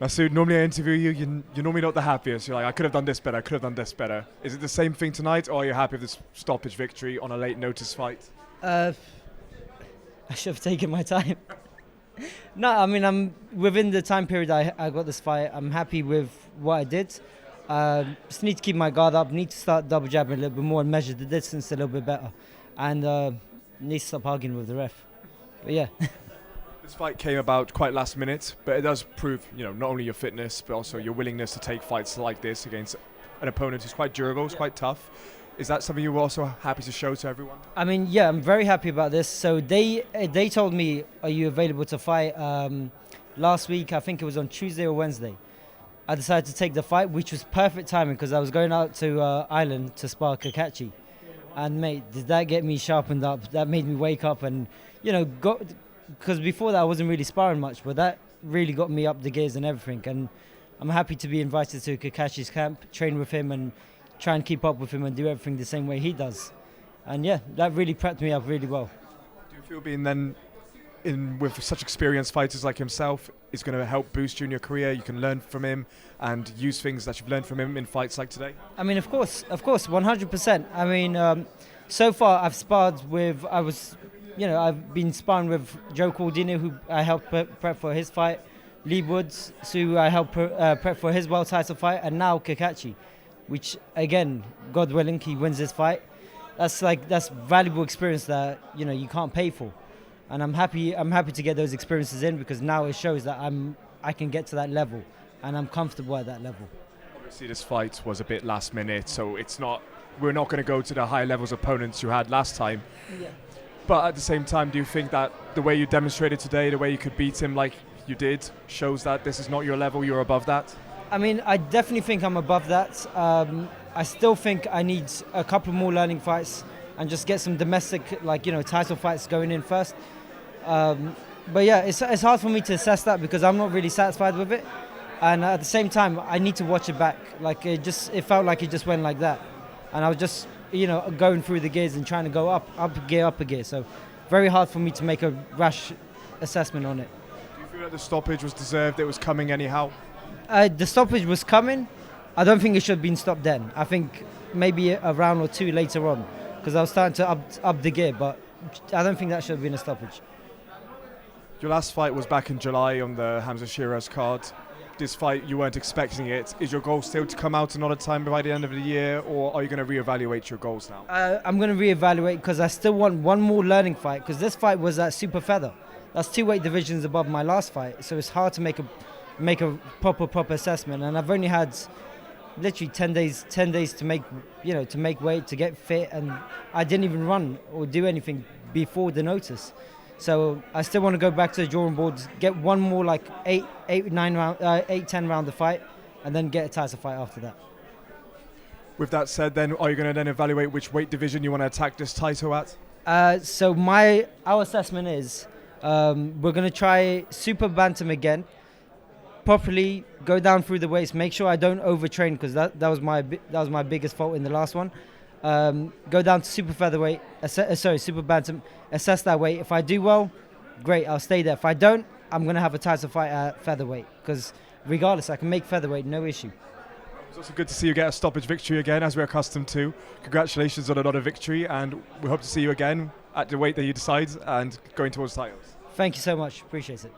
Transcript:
Masood, normally I interview you, you're normally not the happiest. You're like, I could have done this better, I could have done this better. Is it the same thing tonight, or are you happy with this stoppage victory on a late notice fight? Uh, I should have taken my time. No, I mean, I'm within the time period I got this fight. I'm happy with what I did. Just need to keep my guard up. Need to start double jabbing a little bit more and measure the distance a little bit better. And need to stop arguing with the ref. But yeah. This fight came about quite last minute, but it does prove, not only your fitness, but also your willingness to take fights like this against an opponent who's quite durable, who's quite tough. Is that something you were also happy to show to everyone? I mean, yeah, I'm very happy about this. So they told me, are you available to fight? Last week, I think it was on Tuesday or Wednesday. I decided to take the fight, which was perfect timing because I was going out to Ireland to spar Cacace. And mate, did that get me sharpened up? That made me wake up and, because before that I wasn't really sparring much, but that really got me up the gears and everything. And I'm happy to be invited to Cacace's camp, train with him and try and keep up with him and do everything the same way he does. And yeah, that really prepped me up really well. Do you feel being then in with such experienced fighters like himself is going to help boost you in your career? You can learn from him and use things that you've learned from him in fights like today? I mean, of course, 100%. I mean, so far I've sparred with, I've been sparring with Joe Cordino, who I helped prep for his fight, Lee Woods, who I helped prep for his world title fight, and now Cacace, which again, God willing, he wins this fight. That's valuable experience that you can't pay for, and I'm happy to get those experiences in because now it shows that I can get to that level, and I'm comfortable at that level. Obviously, this fight was a bit last minute, so we're not going to go to the high levels opponents you had last time. Yeah. But at the same time, do you think that the way you demonstrated today, the way you could beat him like you did, shows that this is not your level, you're above that? I mean, I definitely think I'm above that. I still think I need a couple more learning fights and just get some domestic, title fights going in first. But yeah, it's hard for me to assess that because I'm not really satisfied with it. And at the same time, I need to watch it back. It felt like it just went like that. And I was just, going through the gears and trying to go up a gear. So very hard for me to make a rash assessment on it. Do you feel like the stoppage was deserved? It was coming anyhow? The stoppage was coming. I don't think it should have been stopped then. I think maybe a round or two later on because I was starting to up the gear, but I don't think that should have been a stoppage. Your last fight was back in July on the Hamza Shiraz card. This fight, you weren't expecting it. Is your goal still to come out another time by the end of the year, or are you going to reevaluate your goals now? I'm going to reevaluate because I still want one more learning fight because this fight was at super feather. That's 2 weight divisions above my last fight, so it's hard to make a proper assessment. And I've only had literally 10 days to make weight, to get fit, and I didn't even run or do anything before the notice. So I still want to go back to the drawing board, get one more 10 round of fight, and then get a title fight after that. With that said, then are you going to then evaluate which weight division you want to attack this title at? So our assessment is we're going to try super bantam again, properly go down through the weights, make sure I don't overtrain because that was my biggest fault in the last one. Go down to super featherweight, super bantam, assess that weight. If I do well, great, I'll stay there. If I don't, I'm going to have a title fight at featherweight because regardless, I can make featherweight, no issue. It's also good to see you get a stoppage victory again, as we're accustomed to. Congratulations on another victory, and we hope to see you again at the weight that you decide and going towards titles. Thank you so much, appreciate it.